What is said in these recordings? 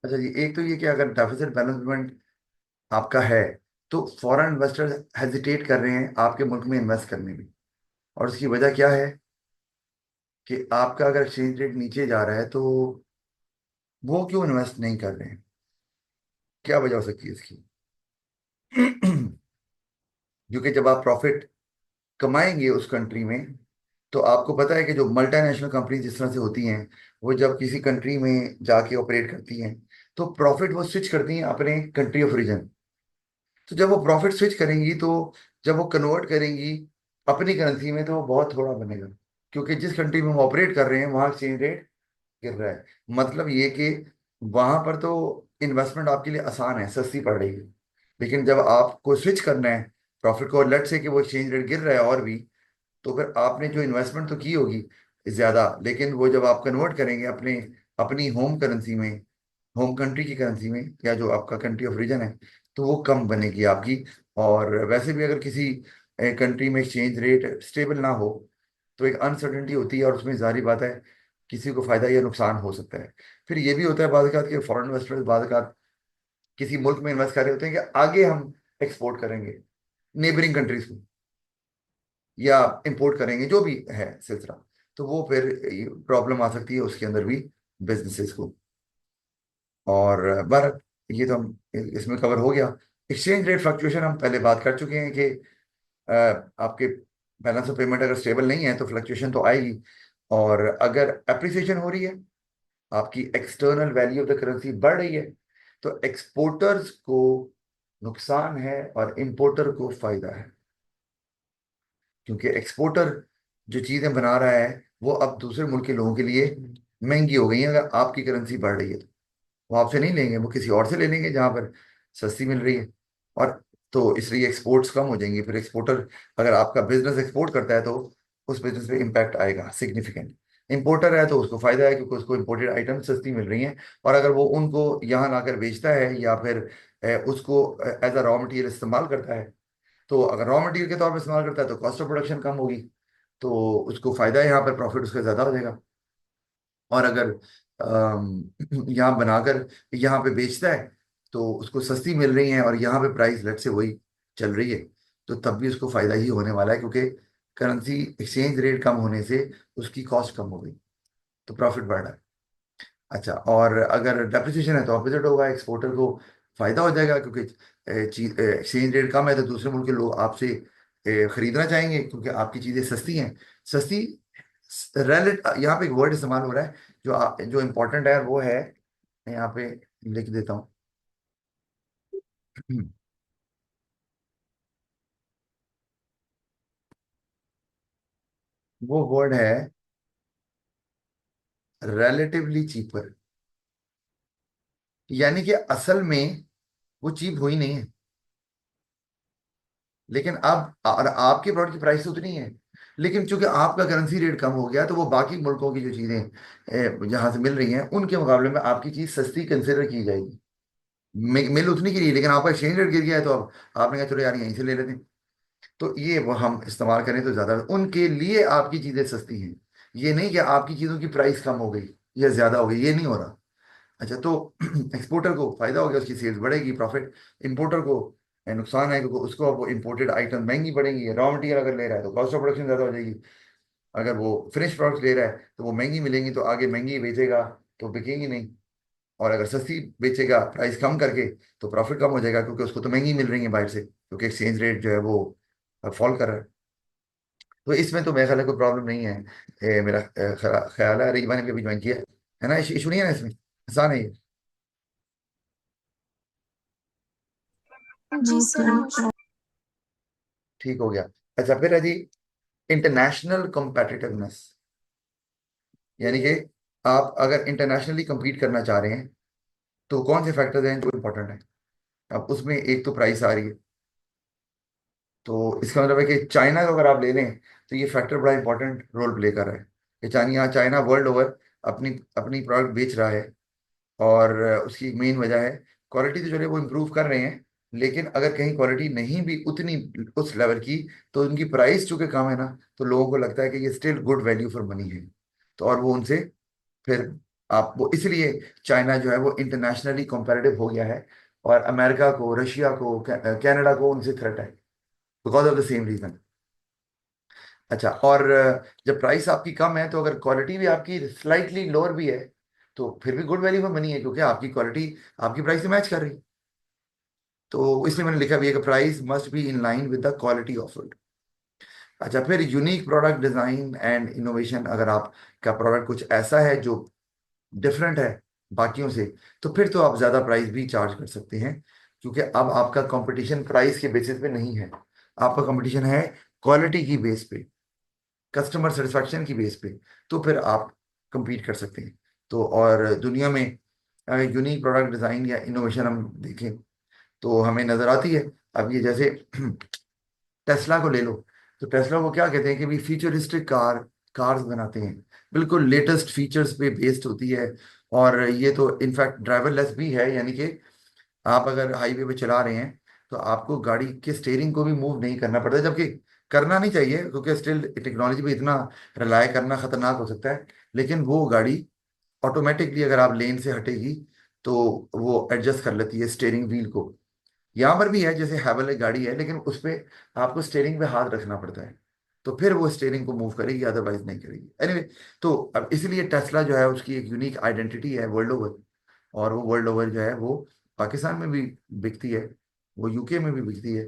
अच्छा जी, एक तो ये कि अगर डेफिसिट बैलेंसमेंट आपका है तो फॉरेन इन्वेस्टर्स हेजिटेट कर रहे हैं आपके मुल्क में इन्वेस्ट करने में। और उसकी वजह क्या है कि आपका अगर एक्सचेंज रेट नीचे जा रहा है तो वो क्यों इन्वेस्ट नहीं कर रहे हैं? क्या वजह हो सकती है इसकी? क्योंकि जब आप प्रॉफिट कमाएंगे उस कंट्री में, तो आपको पता है कि जो मल्टीनेशनल कंपनी जिस तरह से होती हैं, वो जब किसी कंट्री में जाके ऑपरेट करती हैं तो प्रॉफिट वो स्विच करती हैं अपने कंट्री ऑफ ओरिजिन। तो जब वो प्रॉफिट स्विच करेंगी तो जब वो कन्वर्ट करेंगी अपनी करेंसी में तो वो बहुत थोड़ा बनेगा, क्योंकि जिस कंट्री में वो ऑपरेट कर रहे हैं वहाँ एक्सचेंज रेट गिर रहा है। मतलब ये कि वहां पर तो इन्वेस्टमेंट आपके लिए आसान है, सस्ती पड़ रही है। लेकिन जब आपको स्विच करना है प्रॉफिट को, लेट से कि वो एक्सचेंज रेट गिर रहा है और भी, तो फिर आपने जो इन्वेस्टमेंट तो की होगी ज्यादा, लेकिन वो जब आप कन्वर्ट करेंगे अपने अपनी होम करेंसी में, होम कंट्री की करेंसी में, या जो आपका कंट्री ऑफ रीजन है, तो वो कम बनेगी आपकी। और वैसे भी अगर किसी कंट्री में एक्सचेंज रेट स्टेबल ना हो तो एक अनसर्टेनिटी होती है, और उसमें जारी बात है किसी को फायदा या नुकसान हो सकता है। फिर ये भी होता है बाद कि फॉरेन इन्वेस्टर्स बाद किसी मुल्क में इन्वेस्ट कर रहे होते हैं कि आगे हम एक्सपोर्ट करेंगे नेबरिंग कंट्रीज को, या इंपोर्ट करेंगे, जो भी है सिलसिला। तो वो फिर प्रॉब्लम आ सकती है उसके अंदर भी, बिजनेसेस को। और बार ये तो हम इसमें कवर हो गया। एक्सचेंज रेट फ्लक्चुएशन हम पहले बात कर चुके हैं कि आपके बैलेंस ऑफ पेमेंट अगर स्टेबल नहीं है तो फ्लक्चुएशन तो आएगी। और अगर एप्रिसिएशन हो रही है, आपकी external value of the currency बढ़ रही है, तो एक्सपोर्टर्स को नुकसान है और इंपोर्टर को फायदा है। क्योंकि एक्सपोर्टर जो चीजें बना रहा है वो अब दूसरे मुल्क के लोगों के लिए महंगी हो गई है। अगर आपकी करेंसी बढ़ रही है तो वो आपसे नहीं लेंगे, वो किसी और से ले लेंगे जहां पर सस्ती मिल रही है। और तो इसलिए एक्सपोर्ट्स कम हो जाएंगी। फिर एक्सपोर्टर, अगर आपका बिजनेस एक्सपोर्ट करता है तो उस बिजनेस पे इम्पैक्ट आएगा सिग्निफिकेंट। इंपोर्टर है तो उसको फायदा है क्योंकि उसको इंपोर्टेड आइटम सस्ती मिल रही हैं। और अगर वो उनको यहाँ लाकर बेचता है या फिर उसको एज अ रॉ मटेरियल इस्तेमाल करता है, तो अगर रॉ मटेरियल के तौर पर इस्तेमाल करता है तो कॉस्ट ऑफ प्रोडक्शन कम होगी, तो उसको फायदा है, यहाँ पर प्रॉफिट उसका ज्यादा हो जाएगा। और अगर यहाँ बनाकर यहाँ पे बेचता है तो उसको सस्ती मिल रही है और यहाँ पे प्राइस लेट से वही चल रही है, तो तब भी उसको फायदा ही होने वाला है, क्योंकि करेंसी एक्सचेंज रेट कम होने से उसकी कॉस्ट कम हो गई, तो प्रॉफिट बढ़ रहा है। अच्छा, और अगर डेप्रिसिएशन है तो ऑपोजिट होगा, एक्सपोर्टर को फायदा हो जाएगा, क्योंकि एक्सचेंज रेट कम है तो दूसरे मुल्क के लोग आपसे खरीदना चाहेंगे क्योंकि आपकी चीजें सस्ती हैं। सस्ती, रेलेट यहाँ पे एक वर्ड इस्तेमाल हो रहा है जो इम्पोर्टेंट है, वो है, यहाँ पे लिख देता हूँ। वो वर्ड है रिलेटिवली चीपर। यानी कि असल में वो चीप हुई नहीं है, लेकिन अब और आपके प्रोडक्ट की प्राइस तो उतनी है, लेकिन चूंकि आपका करेंसी रेट कम हो गया तो वो बाकी मुल्कों की जो चीजें जहां से मिल रही हैं उनके मुकाबले में आपकी चीज सस्ती कंसिडर की जाएगी। मिल उतनी की रही है, लेकिन आपका एक्सचेंज रेट गिर गया है तो अब आपने कहा चलो यार यहीं से ले लेते हैं। तो ये वो हम इस्तेमाल करें तो ज्यादा उनके लिए आपकी चीजें सस्ती हैं। ये नहीं कि आपकी चीजों की प्राइस कम हो गई या ज्यादा हो गई, ये नहीं हो रहा। अच्छा, तो एक्सपोर्टर को फायदा हो गया, उसकी सेल्स बढ़ेगी, प्रॉफिट। इंपोर्टर को नुकसान है क्योंकि उसको अब वो इम्पोर्टेड आइटम महंगी पड़ेंगी। रॉ मटेरियल अगर ले रहा है तो कॉस्ट ऑफ प्रोडक्शन ज्यादा हो जाएगी। अगर वो फिनिश प्रोडक्ट ले रहा है तो वो महंगी मिलेंगी, तो आगे महंगी बेचेगा तो बिकेंगी नहीं। और अगर सस्ती बेचेगा प्राइस कम करके तो प्रॉफिट कम हो जाएगा, क्योंकि उसको तो महंगी मिल रही है बाहर से, क्योंकि एक्सचेंज रेट जो है वो फॉल कर रहा है। तो इसमें तो मेरे ख्याल है कोई प्रॉब्लम नहीं है। मेरा ख्याल है, रीवा ने भी अभी ज्वाइन किया है ना, इशू नहीं है ना इसमें, आसान है ये। जी सर। ठीक हो गया। अच्छा, फिर है जी इंटरनेशनल कॉम्पिटिटिवनेस। यानी कि आप अगर इंटरनेशनली compete करना चाह रहे हैं तो कौन से फैक्टर्स हैं जो इंपॉर्टेंट है? अब उसमें एक तो प्राइस आ रही है, तो इसका मतलब है कि चाइना को अगर आप ले लें तो ये फैक्टर बड़ा इंपॉर्टेंट रोल प्ले कर रहा है कि चाइना चाइना वर्ल्ड ओवर अपनी अपनी प्रोडक्ट बेच रहा है। और उसकी एक मेन वजह है क्वालिटी, तो चलिए वो इम्प्रूव कर रहे हैं, लेकिन अगर कहीं क्वालिटी नहीं भी उतनी उस लेवल की, तो उनकी प्राइस चूंकि कम है ना, तो लोगों को लगता है कि ये still good value for money है, तो और वो उनसे फिर आप वो इसलिए चाइना जो है वो इंटरनेशनली कंपेरेटिव हो गया है, और अमेरिका को, रशिया को, कनाडा को उनसे थ्रेट है, because of the same reason. अच्छा, और जब प्राइस आपकी कम है, तो अगर क्वालिटी भी आपकी स्लाइटली लोअर भी है, तो फिर भी गुड वैल्यू फॉर मनी है, क्योंकि आपकी क्वालिटी आपकी प्राइस से मैच कर रही है। तो इसलिए मैंने लिखा भी है कि price must be in line with the quality offered. अच्छा, फिर unique product design and innovation, अगर आपका प्रोडक्ट कुछ ऐसा है जो डिफरेंट है बाकियों से, तो फिर तो आप ज़्यादा प्राइस भी चार्ज कर सकते हैं, क्योंकि अब आपका कंपटीशन प्राइस के बेसिस पे नहीं है, आपका कंपटीशन है क्वालिटी की बेस पे, कस्टमर सेटिस्फैक्शन की बेस पे। तो फिर आप compete कर सकते हैं। तो और दुनिया में यूनिक प्रोडक्ट डिज़ाइन या इनोवेशन हम देखें तो हमें नज़र आती है। अब ये जैसे टेस्ला को ले लो, तो टेस्ला को क्या कहते हैं कि भी फ्यूचरिस्टिक कार्स बनाते हैं, बिल्कुल लेटेस्ट फीचर्स पे बेस्ड होती है। और ये तो इनफैक्ट ड्राइवरलेस भी है, यानी कि आप अगर हाईवे पे चला रहे हैं तो आपको गाड़ी के स्टीयरिंग को भी मूव नहीं करना पड़ता, जबकि करना नहीं चाहिए, क्योंकि स्टिल टेक्नोलॉजी पे इतना रिलाय करना खतरनाक हो सकता है। लेकिन वो गाड़ी ऑटोमेटिकली अगर आप लेन से हटेगी तो वो एडजस्ट कर लेती है स्टीयरिंग व्हील को। यहाँ पर भी है, जैसे हैवल एक गाड़ी है, लेकिन उस पे आपको स्टीयरिंग पे हाथ रखना पड़ता है, तो फिर वो स्टीयरिंग को मूव करेगी, अदरवाइज नहीं करेगी। एनीवे, तो अब इसलिए टेस्ला जो है उसकी एक यूनिक आइडेंटिटी है वर्ल्ड ओवर, और वो वर्ल्ड ओवर जो है वो पाकिस्तान में भी बिकती है, वो यूके में भी बिकती है,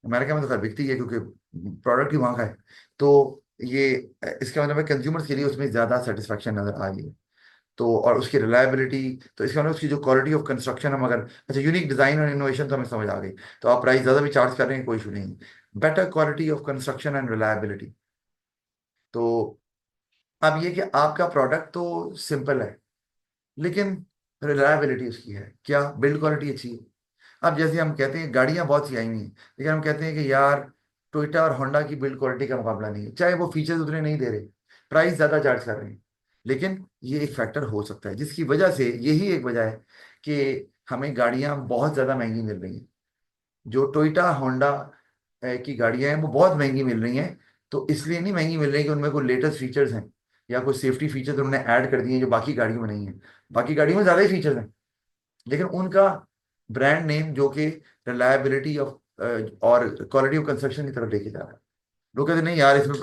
अमेरिका में तो खैर बिकती है क्योंकि प्रोडक्ट ही वहाँ का है। तो ये इसका मतलब है कंज्यूमर्स के लिए उसमें ज़्यादा सेटिस्फेक्शन नजर आ रही है। तो और उसकी रिलायबिलिटी, तो इसका मतलब उसकी जो क्वालिटी ऑफ कंस्ट्रक्शन हम अगर, अच्छा यूनिक डिजाइन और इनोवेशन तो हमें समझ आ गई, तो आप प्राइस ज़्यादा भी चार्ज कर रहे हैं कोई इशू नहीं। Better quality of construction and reliability, तो अब ये कि आपका प्रोडक्ट तो सिंपल है, लेकिन रिलायबिलिटी उसकी है क्या, बिल्ड क्वालिटी अच्छी है। अब जैसे हम कहते हैं गाड़ियां बहुत सी आई हुई हैं, लेकिन हम कहते हैं कि यार टोयोटा और होंडा की बिल्ड क्वालिटी का मुकाबला नहीं है, चाहे वो फीचर्स उतने नहीं दे रहे, प्राइस ज़्यादा चार्ज कर रहे हैं, लेकिन ये एक फैक्टर हो सकता है जिसकी वजह से, यही एक वजह है कि हमें गाड़ियां बहुत ज़्यादा महंगी मिल रही हैं। जो टोयोटा होंडा की गाड़ियां हैं वो बहुत महंगी मिल रही हैं, तो इसलिए नहीं महंगी मिल रही कि उनमें कोई लेटेस्ट फीचर्स हैं या कोई सेफ्टी फीचर्स उन्होंने ऐड कर दिए हैं जो बाकी गाड़ियों में नहीं है। बाकी गाड़ियों में ज़्यादा ही फीचर्स हैं, लेकिन उनका ब्रांड नेम जो कि रिलायबिलिटी ऑफ और क्वालिटी ऑफ कंस्ट्रक्शन की तरफ लेके जा रहा है। लोग कहते हैं, नहीं यार इसमें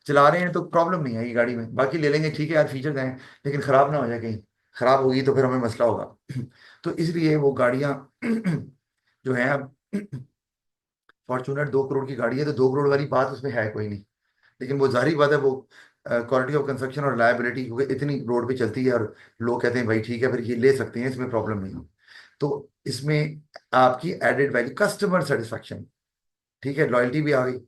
चला रहे हैं तो प्रॉब्लम नहीं है ये गाड़ी में, बाकी ले लेंगे, ठीक है यार फीचर्स हैं, लेकिन खराब ना हो जाए, कहीं खराब होगी तो फिर हमें मसला होगा। तो इसलिए वो गाड़ियां जो है अब, फॉर्चूनर 2 करोड़ की गाड़ी है, तो 2 करोड़ वाली बात उसमें है कोई नहीं, लेकिन वो जाहिर बात है वो क्वालिटी ऑफ कंस्ट्रक्शन और रिलायबिलिटी, क्योंकि इतनी रोड पे चलती है और लोग कहते हैं भाई ठीक है फिर ये ले सकते हैं, इसमें प्रॉब्लम नहीं है। तो इसमें आपकी एडेड वैल्यू कस्टमर सेटिस्फैक्शन, ठीक है, लॉयल्टी भी आ गई।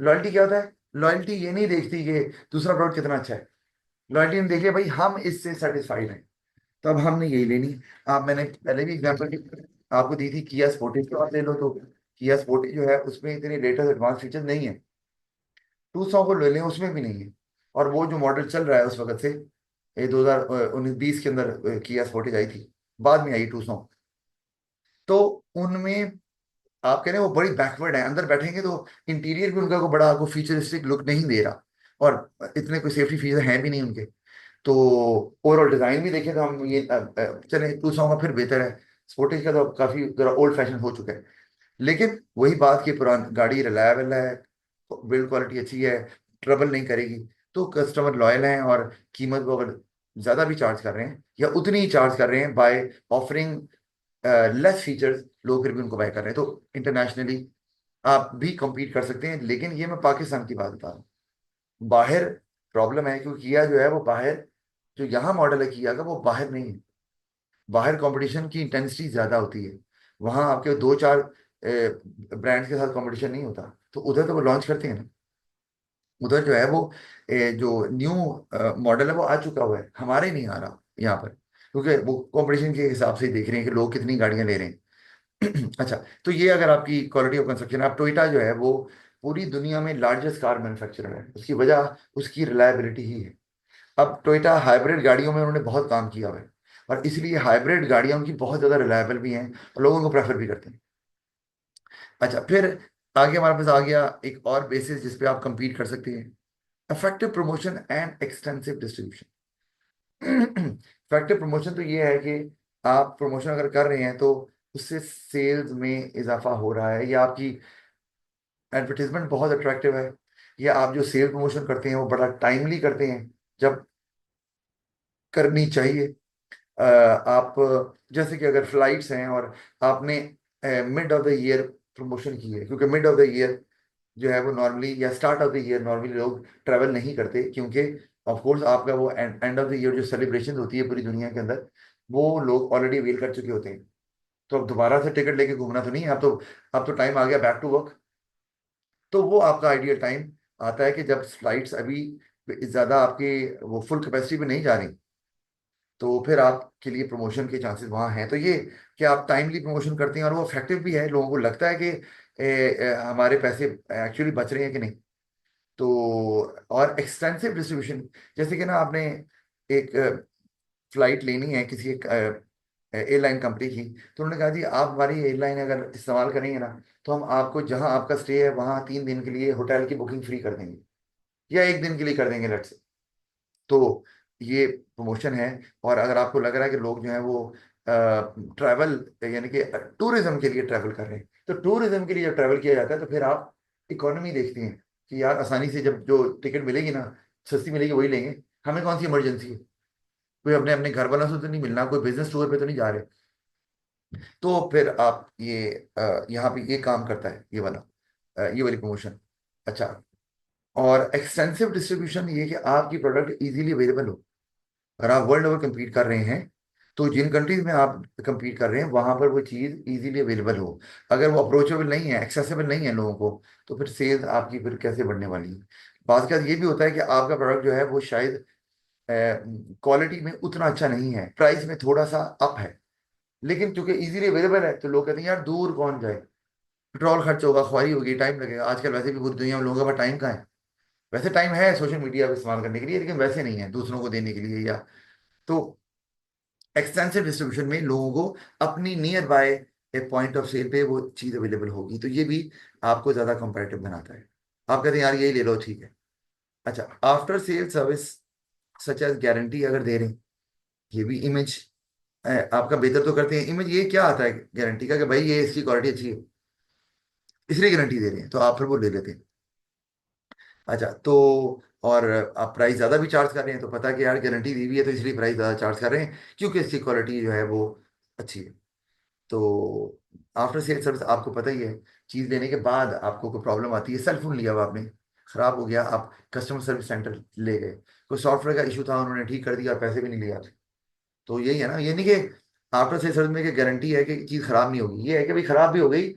लॉयल्टी क्या होता है, लॉयल्टी ये नहीं देखती कि दूसरा प्रोडक्ट कितना अच्छा है, लॉयल्टी ने देखी है भाई हम इससे सेटिस्फाइड हैं, तो अब हमने यही लेनी है। आप, मैंने पहले भी एग्जाम्पल आपको दी थी किया स्पोर्टेज, तो आप ले लो, तो किया स्पोर्टेज जो है उसमें इतने लेटेस्ट एडवांस फीचर नहीं है, 200 को ले लें उसमें भी नहीं है। और वो जो मॉडल चल रहा है उस वक्त से, ये 2019-20 के अंदर किया स्पोर्टेज आई थी, बाद में आई 200, तो उनमें आप कह रहे हैं वो बड़ी बैकवर्ड है, अंदर बैठेंगे तो इंटीरियर भी उनका को बड़ा आपको फ्यूचरिस्टिक लुक नहीं दे रहा, और इतने कोई सेफ्टी फीचर हैं भी नहीं उनके। तो ओवरऑल डिजाइन भी देखें तो हम ये चले 200 का फिर बेहतर है, स्पोर्टेज का तो काफी जरा ओल्ड फैशन हो चुका है। लेकिन वही बात की, पुरानी गाड़ी रिलायबल है, बिल्ड क्वालिटी अच्छी है, ट्रबल नहीं करेगी, तो कस्टमर लॉयल हैं, और कीमत वो अगर ज़्यादा भी चार्ज कर रहे हैं या उतनी ही चार्ज कर रहे हैं बाय ऑफरिंग लेस फीचर्स, लोग फिर भी उनको बाय कर रहे हैं। तो इंटरनेशनली आप भी compete कर सकते हैं, लेकिन ये मैं पाकिस्तान की बात बता रहा हूँ। बाहर प्रॉब्लम है, क्योंकि किया जो है वो बाहर, जो यहाँ मॉडल है किया का वो बाहर नहीं है, बाहर कंपटीशन की इंटेंसिटी ज़्यादा होती है, वहाँ आपके 2-4 ब्रांड्स के साथ कंपटीशन नहीं होता, तो उधर तो वो लॉन्च करते हैं ना, उधर जो है वो जो न्यू मॉडल है वो आ चुका हुआ है, हमारे नहीं आ रहा यहाँ पर, क्योंकि वो कंपटीशन के हिसाब से ही देख रहे हैं कि लोग कितनी गाड़ियां ले रहे हैं। अच्छा, तो ये अगर आपकी क्वालिटी ऑफ कंस्ट्रक्शन, आप टोयोटा जो है वो पूरी दुनिया में लार्जेस्ट कार मैन्युफैक्चरर है, उसकी वजह उसकी रिलायबिलिटी ही है। अब टोयोटा हाइब्रिड गाड़ियों में उन्होंने बहुत काम किया हुआ है, और इसलिए हाइब्रिड गाड़ियां उनकी बहुत ज़्यादा रिलायबल भी हैं और लोगों को प्रेफर भी करते हैं। अच्छा, फिर आगे हमारे पास आ गया एक और बेसिस जिस पे आप compete कर सकते हैं, effective promotion and extensive distribution. Effective promotion तो ये है कि आप प्रमोशन अगर कर रहे हैं तो उससे सेल्स में इजाफा हो रहा है, या आपकी एडवर्टीजमेंट बहुत अट्रैक्टिव है, या आप जो सेल प्रमोशन करते हैं वो बड़ा टाइमली करते हैं जब करनी चाहिए। आप जैसे कि अगर फ्लाइट्स हैं और आपने mid of the year promotion की है, क्योंकि मिड ऑफ द ईयर जो है वो नॉर्मली, या start of the year normally लोग ट्रैवल नहीं करते, क्योंकि ऑफ कोर्स आपका वो एंड ऑफ द ईयर जो सेलिब्रेशन होती है पूरी दुनिया के अंदर, वो लोग ऑलरेडी अवेल कर चुके होते हैं। तो अब दोबारा से टिकट लेके घूमना तो नहीं है, अब तो टाइम आ गया बैक टू वर्क। तो वो आपका आइडियल टाइम आता है कि जब फ्लाइट्स अभी ज़्यादा आपके वो फुल कैपेसिटी पे नहीं जा रही, तो फिर आपके लिए प्रमोशन के चांसेस वहाँ हैं। तो ये कि आप टाइमली प्रमोशन करते हैं और वो इफेक्टिव भी है, लोगों को लगता है कि हमारे पैसे एक्चुअली बच रहे हैं कि नहीं। तो और एक्सटेंसिव डिस्ट्रीब्यूशन, जैसे कि ना आपने एक फ्लाइट लेनी है किसी एक एयरलाइन कंपनी की, तो उन्होंने कहा जी आप हमारी एयरलाइन अगर इस्तेमाल करेंगे ना, तो हम आपको जहां आपका स्टे है वहां 3 दिन के लिए होटल की बुकिंग फ्री कर देंगे, या एक दिन के लिए कर देंगे लेट्स। तो ये प्रमोशन है। और अगर आपको लग रहा है कि लोग जो है वो ट्रैवल, यानी कि टूरिज्म के लिए ट्रैवल कर रहे हैं, तो टूरिज्म के लिए जब ट्रैवल किया जाता है तो फिर आप इकोनॉमी देखते हैं कि यार आसानी से जब जो टिकट मिलेगी ना, सस्ती मिलेगी वही लेंगे। हमें कौन सी इमरजेंसी है, कोई अपने अपने घर वालों से तो नहीं मिलना, कोई बिजनेस टूर पे तो नहीं जा रहे। तो फिर आप ये यहाँ पे ये काम करता है ये वाला, ये वाली प्रमोशन। अच्छा, और एक्सटेंसिव डिस्ट्रीब्यूशन ये कि आपकी प्रोडक्ट इजीली अवेलेबल हो। अगर आप वर्ल्ड ओवर compete कर रहे हैं, तो जिन कंट्रीज में आप compete कर रहे हैं वहां पर वो चीज़ इजीली अवेलेबल हो। अगर वो अप्रोचेबल नहीं है, एक्सेसिबल नहीं है लोगों को, तो फिर सेल्स आपकी फिर कैसे बढ़ने वाली है। बात का ये भी होता है कि आपका प्रोडक्ट जो है वो शायद क्वालिटी में उतना अच्छा नहीं है, प्राइस में थोड़ा सा अप है, लेकिन चूंकि इजीली अवेलेबल है तो लोग कहते हैं यार दूर कौन जाए, पेट्रोल खर्च होगा, ख्वारी होगी, टाइम लगेगा। आजकल वैसे भी पूरी दुनिया में लोगों के पास टाइम कहाँ है। वैसे टाइम है सोशल मीडिया को इस्तेमाल करने के लिए, लेकिन वैसे नहीं है दूसरों को देने के लिए, या तो एक्सटेंसिव डिस्ट्रीब्यूशन में लोगों को अपनी नियर बाय एक पॉइंट ऑफ सेल पे वो चीज़ अवेलेबल होगी, तो ये भी आपको ज़्यादा कंपेरेटिव बनाता है। आप कहते हैं यार यही ले लो ठीक है। अच्छा, after sale service such as guarantee अगर दे रहे हैं, ये भी इमेज आपका बेहतर तो करते हैं। इमेज ये क्या आता है गारंटी का, कि भाई ये इसकी क्वालिटी अच्छी है इसलिए गारंटी दे रहे हैं, तो आप फिर वो ले लेते हैं। अच्छा, तो और आप प्राइस ज़्यादा भी चार्ज कर रहे हैं, तो पता है कि यार गारंटी दी हुई है तो इसलिए प्राइस ज़्यादा चार्ज कर रहे हैं, क्योंकि इसकी क्वालिटी जो है वो अच्छी है। तो आफ्टर सेल सर्विस आपको पता ही है, चीज़ लेने के बाद आपको कोई प्रॉब्लम आती है, सेल फोन लिया हुआ आपने, खराब हो गया, आप कस्टमर सर्विस सेंटर ले गए, कोई सॉफ्टवेयर का इशू था उन्होंने ठीक कर दिया और पैसे भी नहीं लिए आपसे। तो यही है ना, ये नहीं कि आफ्टर सेल सर्विस में कि गारंटी है कि चीज़ खराब नहीं होगी, ये है कि भाई खराब भी हो गई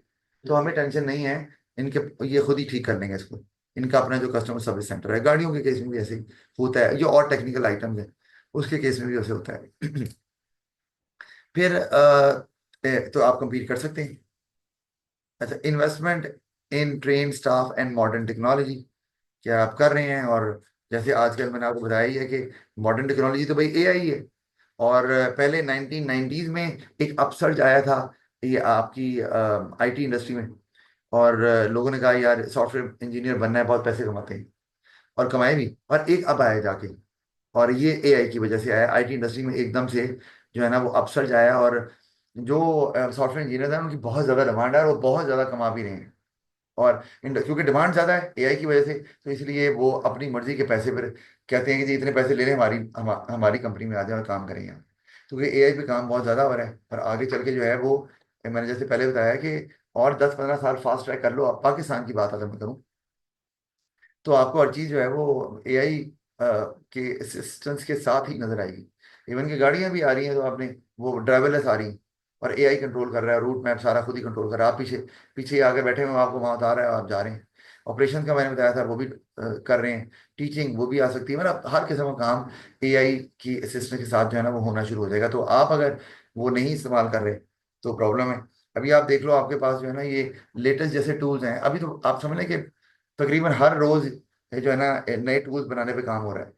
तो हमें टेंशन नहीं है, इनके ये खुद ही ठीक कर लेंगे इसको। इनका अपना जो कस्टमर सर्विस सेंटर है, गाड़ियों के केस में भी ऐसे ही होता है, जो और टेक्निकल आइटम्स है उसके केस में भी ऐसे होता है। फिर तो आप कंपीट कर सकते हैं। अच्छा, investment in train staff and modern technology, क्या आप कर रहे हैं? और जैसे आजकल मैंने आपको बताया ही है कि मॉडर्न टेक्नोलॉजी तो भाई एआई है। और पहले 1990s में एक अपसर्ज आया था ये आपकी आईटी इंडस्ट्री में, और लोगों ने कहा यार सॉफ्टवेयर इंजीनियर बनना है, बहुत पैसे कमाते हैं, और कमाए भी। और एक अब आया जाके, और ये एआई की वजह से आया आईटी इंडस्ट्री में एकदम से, जो है ना वो अपसर्ज आया, और जो सॉफ्टवेयर इंजीनियर हैं उनकी बहुत ज़्यादा डिमांड है और वो बहुत ज़्यादा कमा भी रहे हैं। और क्योंकि डिमांड ज़्यादा है एआई की वजह से, तो इसलिए वो अपनी मर्जी के पैसे पर कहते हैं कि जी इतने पैसे ले लें, हमारी कंपनी में आ जाए और काम करें यहाँ। क्योंकि एआई पे काम बहुत ज़्यादा हो रहा है, और आगे चल के जो है वो, मैंने जैसे पहले बताया कि और 10-15 साल फास्ट ट्रैक कर लो। आप पाकिस्तान की बात अगर मैं करूँ, तो आपको हर चीज़ जो है वो एआई के असिस्टेंस के साथ ही नजर आएगी। इवन की गाड़ियां भी आ रही हैं तो आपने वो ड्राइवरलेस आ रही हैं, और एआई कंट्रोल कर रहा है, रूट मैप सारा खुद ही कंट्रोल कर रहा है, आप पीछे पीछे आगे बैठे हुए हैं, आपको वहां उतार रहा है, आप जा रहे हैं। ऑपरेशन का मैंने बताया था वो भी कर रहे हैं। टीचिंग वो भी आ सकती है, मतलब हर किस्म का काम एआई की असिस्टेंस के साथ जो है ना वो होना शुरू हो जाएगा। तो आप अगर वो नहीं इस्तेमाल कर रहे तो प्रॉब्लम है। अभी आप देख लो आपके पास जो है ना ये लेटेस्ट जैसे टूल्स हैं, अभी तो आप समझ लें कि तकरीबन हर रोज ये जो है ना नए टूल्स बनाने पे काम हो रहा है।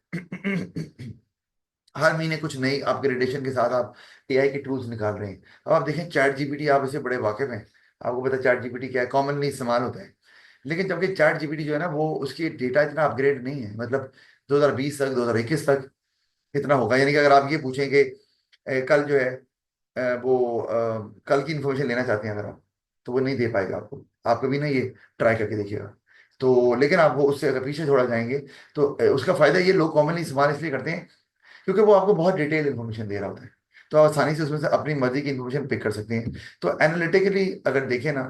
हर महीने कुछ नई अपग्रेडेशन के साथ आप एआई के टूल्स निकाल रहे हैं। अब आप देखें चैट जीपीटी, आप इसे बड़े वाकिफ हैं, आपको पता है चैट जीपीटी क्या है, कॉमनली इस्तेमाल होता है। लेकिन जबकि चैट जीपीटी जो है ना वो उसकी डेटा इतना अपग्रेड नहीं है, मतलब 2020 तक, 2021 तक इतना होगा। यानी कि अगर आप ये पूछेंगे कल जो है कल की इन्फॉर्मेशन लेना चाहते हैं अगर आप, तो वो नहीं दे पाएगा आपको। आप कभी ना ये ट्राई करके देखिएगा। तो लेकिन आप वो उससे अगर पीछे थोड़ा जाएंगे तो उसका फायदा ये लोग कॉमनली इस्तेमाल इसलिए करते हैं क्योंकि वो आपको बहुत डिटेल इन्फॉर्मेशन दे रहा होता है। तो आप आसानी से उसमें से अपनी मर्जी की इन्फॉर्मेशन पिक कर सकते हैं। तो एनालिटिकली अगर देखें ना,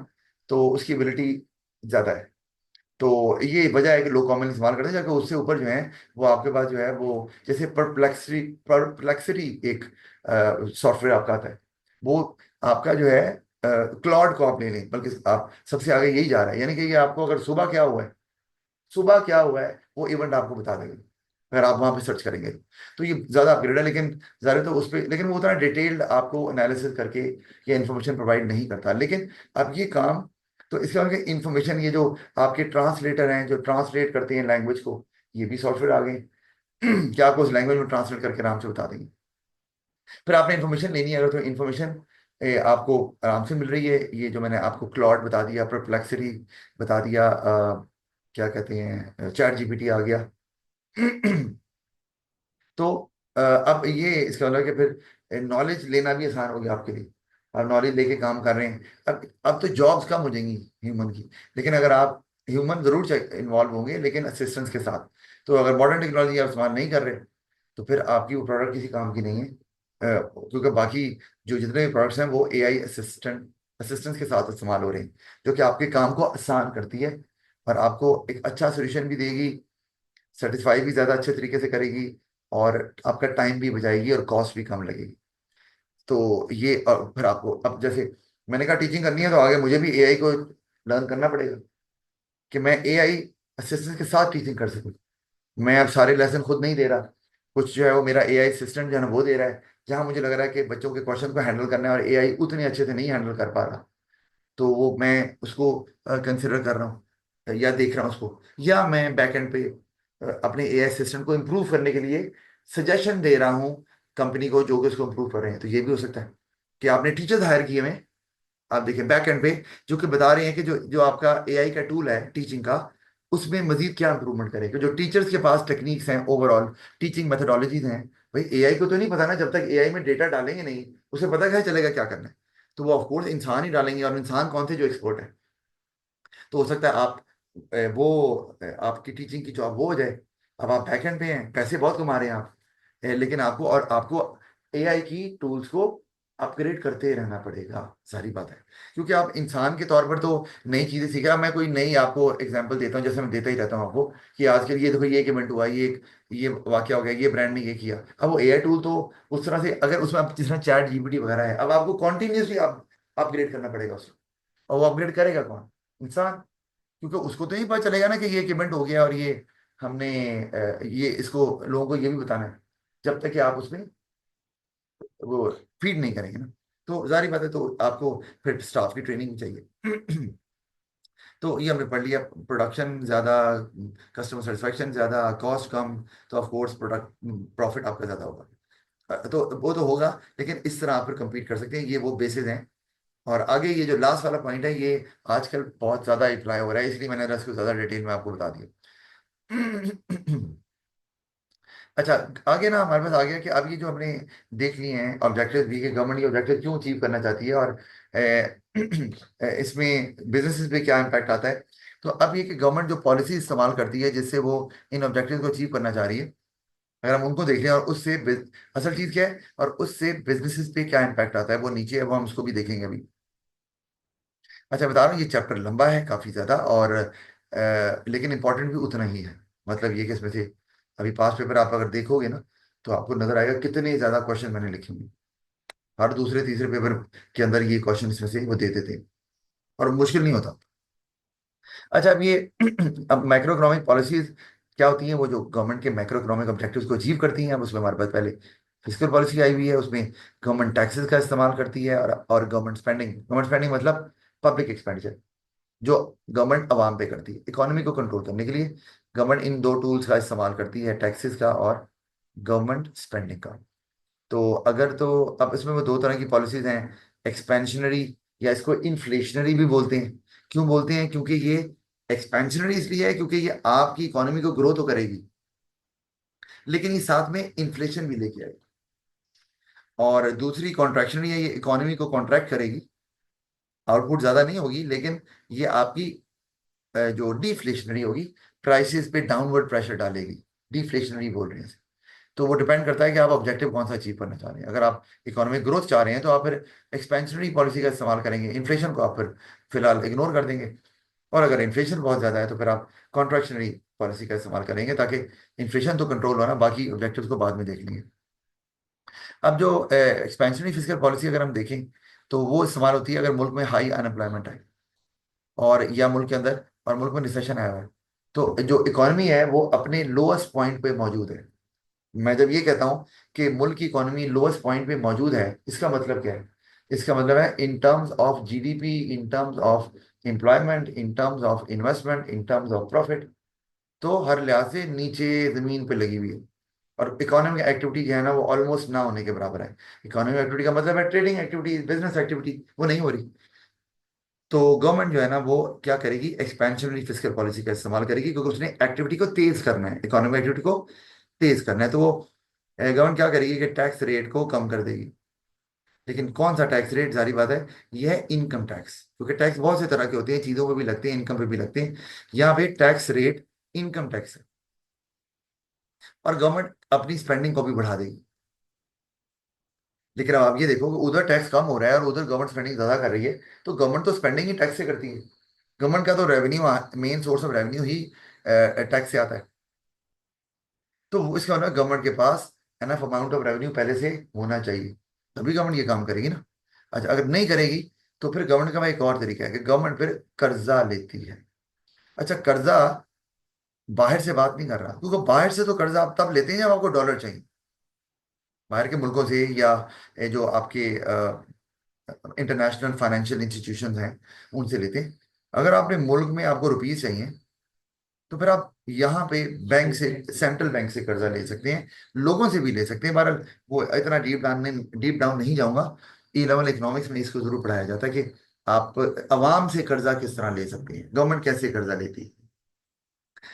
तो उसकी एबिलिटी ज़्यादा है। तो ये वजह है कि लोग कॉमन इस्तेमाल करते हैं। जाके उससे ऊपर जो है वो आपके पास जो है वो जैसे परप्लेक्सिटी, परप्लेक्सिटी एक सॉफ्टवेयर आपका आता है। वो आपका जो है क्लॉड को आप ले लें, बल्कि आप सबसे आगे यही जा रहा है। यानी कि ये आपको अगर सुबह क्या हुआ है वो इवेंट आपको बता देगा अगर आप वहां पे सर्च करेंगे। तो ये ज्यादा अपग्रेड है, लेकिन ज्यादा तो उस पर, लेकिन वो उतना डिटेल्ड आपको एनालिसिस करके ये इन्फॉर्मेशन प्रोवाइड नहीं करता। लेकिन अब ये काम, तो इसका मतलब इन्फॉर्मेशन, ये जो आपके ट्रांसलेटर हैं जो ट्रांसलेट करते हैं लैंग्वेज को, ये भी सॉफ्टवेयर आ गए क्या आपको उस लैंग्वेज में ट्रांसलेट करके आराम से बता देंगे। फिर आपने इन्फॉर्मेशन लेनी है अगर, तो इन्फॉर्मेशन आपको आराम से मिल रही है। ये जो मैंने आपको क्लॉड बता दिया, परप्लेक्सिटी बता दिया, क्या कहते हैं, चैट जीपीटी आ गया तो अब ये इसका मतलब कि फिर नॉलेज लेना भी आसान हो गया आपके लिए। आप नॉलेज लेके काम कर रहे हैं। अब तो जॉब्स कम हो जाएंगी ह्यूमन की। लेकिन अगर आप, ह्यूमन जरूर इन्वॉल्व होंगे लेकिन असिस्टेंस के साथ। तो अगर मॉडर्न टेक्नोलॉजी आप इस्तेमाल नहीं कर रहे, तो फिर आपकी वो प्रोडक्ट किसी काम की नहीं है। क्योंकि बाकी जो जितने भी प्रोडक्ट्स हैं वो एआई असिस्टेंस के साथ इस्तेमाल हो रहे हैं, जो कि आपके काम को आसान करती है और आपको एक अच्छा सोल्यूशन भी देगी, सेटिस्फाई भी ज़्यादा अच्छे तरीके से करेगी, और आपका टाइम भी बचाएगी और कॉस्ट भी कम लगेगी। तो ये, और फिर आपको अब जैसे मैंने कहा टीचिंग करनी है, तो आगे मुझे भी एआई को लर्न करना पड़ेगा कि मैं एआई असिस्टेंट के साथ टीचिंग कर सकूं। मैं अब सारे लेसन खुद नहीं दे रहा, कुछ जो है वो मेरा एआई असिस्टेंट जो है ना वो दे रहा है। जहां मुझे लग रहा है कि बच्चों के क्वेश्चन को हैंडल करना है और एआई उतने अच्छे से नहीं हैंडल कर पा रहा, तो वो मैं उसको कंसिडर कर रहा हूँ या देख रहा हूँ उसको, या मैं बैक एंड पे अपने एआई असिस्टेंट को इम्प्रूव करने के लिए सजेशन दे रहा हूँ कंपनी को, जो कि उसको इम्प्रूव कर रहे हैं। तो ये भी हो सकता है कि आपने टीचर्स हायर किए हुए, आप देखिए बैक एंड पे, जो कि बता रहे हैं कि जो जो आपका एआई का टूल है टीचिंग का, उसमें मजीद क्या इंप्रूवमेंट करें। जो टीचर्स के पास टेक्निक्स हैं, ओवरऑल टीचिंग मेथडोलॉजीज हैं, भाई एआई को तो नहीं पता ना, जब तक एआई में डेटा डालेंगे नहीं उसे पता क्या चलेगा क्या करना है। तो वो ऑफकोर्स इंसान ही डालेंगे, और इंसान कौन से जो एक्सपर्ट है। तो हो सकता है आप आपकी टीचिंग की जॉब वो हो जाए। अब आप बैकएंड पे हैं, पैसे बहुत कमा रहे हैं आप, लेकिन आपको एआई की टूल्स को अपग्रेड करते रहना पड़ेगा। सारी बात है, क्योंकि आप इंसान के तौर पर तो नई चीजें सीख रहे हैं। अब मैं कोई नई आपको एग्जांपल देता हूँ, जैसे मैं देता ही रहता हूँ आपको, कि आज के लिए देखो ये एक इवेंट हुआ, ये वाकया हो गया, ये ब्रांड ने ये किया। अब वो एआई टूल तो उस तरह से, अगर उसमें आप जिस तरह चैट जीपीटी वगैरह है, अब आपको कॉन्टिन्यूसली आप अपग्रेड करना पड़ेगा उसको। और वो अपग्रेड करेगा कौन? इंसान। क्योंकि उसको तो नहीं पता चलेगा ना कि ये इवेंट हो गया, और ये हमने ये इसको लोगों को ये भी बताना है, जब तक कि आप उसमें वो फीड नहीं करेंगे ना। तो जारी बात है, तो आपको फिर स्टाफ की ट्रेनिंग भी चाहिए तो ये हमने पढ़ लिया, प्रोडक्शन ज़्यादा, कस्टमर सेटिस्फेक्शन ज़्यादा, कॉस्ट कम, तो ऑफ कोर्स प्रोडक्ट प्रॉफिट आपका ज़्यादा होगा। तो वो तो होगा, लेकिन इस तरह आप फिर compete कर सकते हैं। ये वो बेसिस हैं। और आगे ये जो लास्ट वाला पॉइंट है, ये आजकल बहुत ज़्यादा अप्लाई हो रहा है, इसलिए मैंने इसको ज़्यादा डिटेल में आपको बता दिया अच्छा, आगे ना हमारे पास आ गया कि अब ये जो हमने देख लिए हैं ऑब्जेक्टिव भी, कि गवर्नमेंट ये ऑब्जेक्टिव क्यों अचीव करना चाहती है, और इसमें बिजनेसेस पे क्या इम्पैक्ट आता है। तो अब ये कि गवर्नमेंट जो पॉलिसी इस्तेमाल करती है जिससे वो इन ऑब्जेक्टिव को अचीव करना चाह रही है, अगर हम उनको देख लें, और उससे असल चीज़ क्या है, और उससे बिजनेसेस पे क्या इम्पैक्ट आता है, वो नीचे है, वो हम उसको भी देखेंगे अभी। अच्छा, बता रहा हूँ ये चैप्टर लंबा है काफ़ी ज़्यादा, और लेकिन इंपॉर्टेंट भी उतना ही है। मतलब ये कि इसमें से अभी पास पेपर आप अगर देखोगे ना, तो आपको नजर आएगा कितने ज़्यादा क्वेश्चन मैंने लिखे होंगे। हर दूसरे तीसरे पेपर के अंदर ये क्वेश्चन इसमें से वो देते थे, और मुश्किल नहीं होता। अच्छा, अब ये अब मैक्रो इकोनॉमिक पॉलिसीज क्या होती हैं, वो जो गवर्नमेंट के मैक्रो इकोनॉमिक ऑब्जेक्टिव्स को अचीव करती हैं। अब उसमें हमारे पास पहले फिजिकल पॉलिसी आई हुई है, उसमें गवर्नमेंट टैक्सेस का इस्तेमाल करती है, और गवर्नमेंट स्पेंडिंग मतलब पब्लिक एक्सपेंडिचर, जो गवर्नमेंट अवाम पे करती है इकोनॉमी को कंट्रोल करने के लिए। गवर्नमेंट इन दो टूल्स का इस्तेमाल करती है, टैक्सेस का और गवर्नमेंट स्पेंडिंग का। तो अगर तो अब इसमें वो दो तरह की पॉलिसीज हैं, एक्सपेंशनरी, या इसको इन्फ्लेशनरी भी बोलते हैं। क्यों बोलते हैं? क्योंकि ये एक्सपेंशनरी इसलिए है क्योंकि ये आपकी इकोनॉमी को ग्रो तो करेगी, लेकिन ये साथ में इन्फ्लेशन भी लेके आएगी। और दूसरी कॉन्ट्रैक्शन, ये इकोनॉमी को कॉन्ट्रैक्ट करेगी, आउटपुट ज्यादा नहीं होगी, लेकिन ये आपकी जो डिफ्लेशनरी होगी, प्राइसेस पे डाउनवर्ड प्रेशर डालेगी। डिफ्लेशनरी बोल रहे हैं इसे। तो वो डिपेंड करता है कि आप ऑब्जेक्टिव कौन सा अचीव करना चाह रहे हैं। अगर आप इकोनॉमिक ग्रोथ चाह रहे हैं तो आप फिर एक्सपेंशनरी पॉलिसी का इस्तेमाल करेंगे, इन्फ्लेशन को आप फिर फिलहाल इग्नोर कर देंगे। और अगर इन्फ्लेशन बहुत ज़्यादा है तो फिर आप कॉन्ट्रैक्शनरी पॉलिसी का इस्तेमाल करेंगे, ताकि इन्फ्लेशन तो कंट्रोल हो ना, बाकी ऑब्जेक्टिव्स को बाद में देख लेंगे। अब जो एक्सपेंशनरी फिजिकल पॉलिसी अगर हम देखें, तो वो इस्तेमाल होती है अगर मुल्क में हाई अनएम्प्लॉयमेंट है, और या मुल्क के अंदर और मुल्क में रिसेशन आया हुआ है, तो जो इकोनॉमी है वो अपने लोएस्ट पॉइंट पे मौजूद है। मैं जब ये कहता हूं कि मुल्क की इकोनॉमी लोएस्ट पॉइंट पे मौजूद है, इसका मतलब क्या है? इसका मतलब है in terms of GDP, in terms of employment, in terms of investment, in terms of profit, तो हर लिहाज से नीचे जमीन पे लगी हुई है। और इकोनॉमिक एक्टिविटी जो है ना वो ऑलमोस्ट ना होने के बराबर है। इकोनॉमिक एक्टिविटी का मतलब है ट्रेडिंग एक्टिविटी, बिजनेस एक्टिविटी, वो नहीं हो रही। तो गवर्नमेंट जो है ना वो क्या करेगी? एक्सपेंशनरी फिस्कल पॉलिसी का इस्तेमाल करेगी, क्योंकि उसने एक्टिविटी को तेज करना है, इकोनॉमिक एक्टिविटी को तेज करना है। तो वो गवर्नमेंट क्या करेगी कि टैक्स रेट को कम कर देगी। लेकिन कौन सा टैक्स रेट? जारी बात है, यह है इनकम टैक्स, क्योंकि टैक्स बहुत से तरह के होते हैं, चीजों पे भी लगते हैं, इनकम पे भी लगते हैं। यहाँ पे टैक्स रेट इनकम टैक्स है। और गवर्नमेंट अपनी स्पेंडिंग को भी बढ़ा देगी। लेकिन अब आप ये देखो कि उधर टैक्स कम हो रहा है और उधर गवर्नमेंट स्पेंडिंग ज्यादा कर रही है, तो गवर्नमेंट तो स्पेंडिंग ही टैक्स से करती है। गवर्नमेंट का तो revenue, main source of revenue he tax से आता है। तो इसका मतलब गवर्नमेंट के पास एनफ अमाउंट ऑफ रेवेन्यू पहले से होना चाहिए, तभी गवर्नमेंट ये काम करेगी ना। अच्छा, अगर नहीं करेगी तो फिर गवर्नमेंट का एक और तरीका है कि गवर्नमेंट फिर कर्जा लेती है। अच्छा, कर्जा बाहर से बात नहीं कर रहा, क्योंकि बाहर से तो कर्जा आप तब लेते हैं जब आपको डॉलर चाहिए, बाहर के मुल्कों से, या ये जो आपके इंटरनेशनल फाइनेंशियल इंस्टीट्यूशंस हैं उनसे लेते हैं। अगर आपने मुल्क में आपको रुपीज चाहिए, तो फिर आप यहाँ पे बैंक से, सेंट्रल बैंक से कर्जा ले सकते हैं, लोगों से भी ले सकते हैं। बहरहाल वो इतना डीप डाउन नहीं जाऊंगा। ई लेवल इकोनॉमिक्स में इसको जरूर पढ़ाया जाता है कि आप अवाम से कर्जा किस तरह ले सकते हैं, गवर्नमेंट कैसे कर्जा लेती है।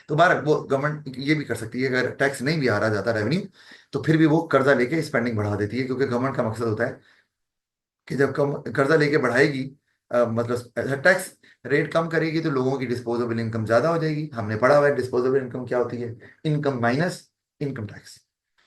तो बार वो गवर्नमेंट ये भी कर सकती है, अगर टैक्स नहीं भी आ रहा जाता रेवेन्यू, तो फिर भी वो कर्जा लेके स्पेंडिंग बढ़ा देती है, क्योंकि गवर्नमेंट का मकसद होता है कि जब कम कर्जा लेके बढ़ाएगी, मतलब टैक्स रेट कम करेगी, तो लोगों की डिस्पोजेबल इनकम ज्यादा हो जाएगी। हमने पढ़ा हुआ है डिस्पोजेबल इनकम क्या होती है, इनकम माइनस इनकम टैक्स।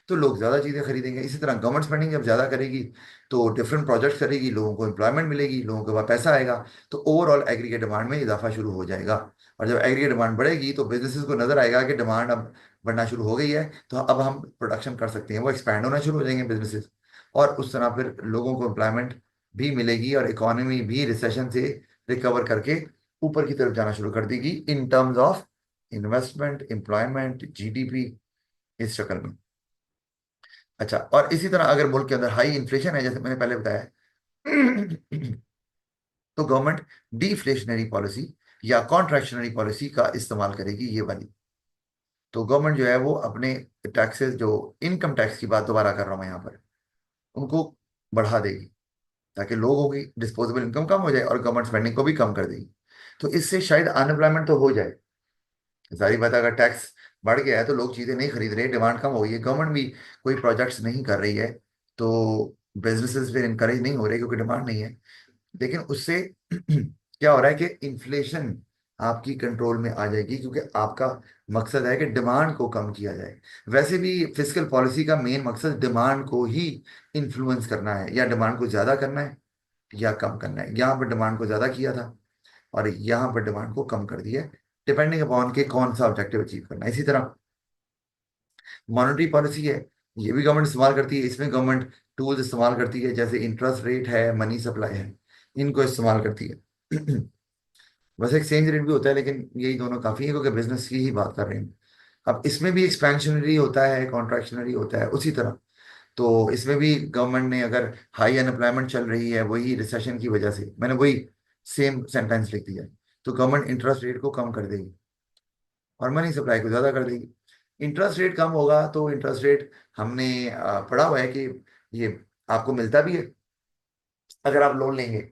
तो लोग ज्यादा चीजें खरीदेंगे। इसी तरह गवर्नमेंट स्पेंडिंग जब ज्यादा करेगी, तो डिफरेंट प्रोजेक्ट्स करेगी, लोगों को एम्प्लॉयमेंट मिलेगी, लोगों के पास पैसा आएगा, तो ओवरऑल एग्रीगेट डिमांड में इजाफा शुरू हो जाएगा। और जब एग्रीगेट डिमांड बढ़ेगी, तो बिजनेसेस को नजर आएगा कि डिमांड अब बढ़ना शुरू हो गई है, तो अब हम प्रोडक्शन कर सकते हैं, वो एक्सपैंड होना शुरू हो जाएंगे बिजनेसेस। और उस तरह फिर लोगों को एम्प्लॉयमेंट भी मिलेगी, और इकोनॉमी भी रिसेशन से रिकवर करके ऊपर की तरफ जाना शुरू कर देगी, in terms of investment, employment, GDP, इस शक्ल में। अच्छा, और इसी तरह अगर मुल्क के अंदर हाई इन्फ्लेशन है, जैसे मैंने पहले बताया, तो गवर्नमेंट डिफ्लेशनरी पॉलिसी या कॉन्ट्रैक्शनरी पॉलिसी का इस्तेमाल करेगी, ये वाली। तो गवर्नमेंट जो है वो अपने टैक्सेस, जो इनकम टैक्स की बात दोबारा कर रहा हूँ मैं यहाँ पर, उनको बढ़ा देगी, ताकि लोगों की डिस्पोजेबल इनकम कम हो जाए, और गवर्नमेंट स्पेंडिंग को भी कम कर देगी। तो इससे शायद अनएम्प्लॉयमेंट तो हो जाए। जाहिर बात है, अगर टैक्स बढ़ गया है तो लोग चीजें नहीं खरीद रहे, डिमांड कम हो गई है, गवर्नमेंट भी कोई प्रोजेक्ट्स नहीं कर रही है, तो बिजनेसेस फिर इनकरेज नहीं हो रहे क्योंकि डिमांड नहीं है। लेकिन उससे क्या हो रहा है कि इन्फ्लेशन आपकी कंट्रोल में आ जाएगी, क्योंकि आपका मकसद है कि डिमांड को कम किया जाए। वैसे भी फिजिकल पॉलिसी का मेन मकसद डिमांड को ही इन्फ्लुएंस करना है, या डिमांड को ज्यादा करना है या कम करना है। यहाँ पर डिमांड को ज्यादा किया था, और यहाँ पर डिमांड को कम कर दिया, डिपेंडिंग अपॉन के कौन सा ऑब्जेक्टिव अचीव करना है। इसी तरह मॉनेटरी पॉलिसी है, ये भी गवर्नमेंट इस्तेमाल करती है। इसमें गवर्नमेंट टूल्स इस्तेमाल करती है, जैसे इंटरेस्ट रेट है, मनी सप्लाई है, इनको इस्तेमाल करती है। वैसे एक्सचेंज रेट भी होता है, लेकिन यही दोनों काफी है, क्योंकि बिजनेस की ही बात कर रहे हैं। अब इसमें भी एक्सपेंशनरी होता है, कॉन्ट्रैक्शनरी होता है उसी तरह। तो इसमें भी गवर्नमेंट ने, अगर हाई अनएम्प्लॉयमेंट चल रही है वही रिसेशन की वजह से, मैंने वही सेम सेंटेंस लिख दिया, तो गवर्नमेंट इंटरेस्ट रेट को कम कर देगी और मनी सप्लाई को ज्यादा कर देगी। इंटरेस्ट रेट कम होगा तो इंटरेस्ट रेट, हमने पढ़ा हुआ है कि ये आपको मिलता भी है अगर आप लोन लेंगे,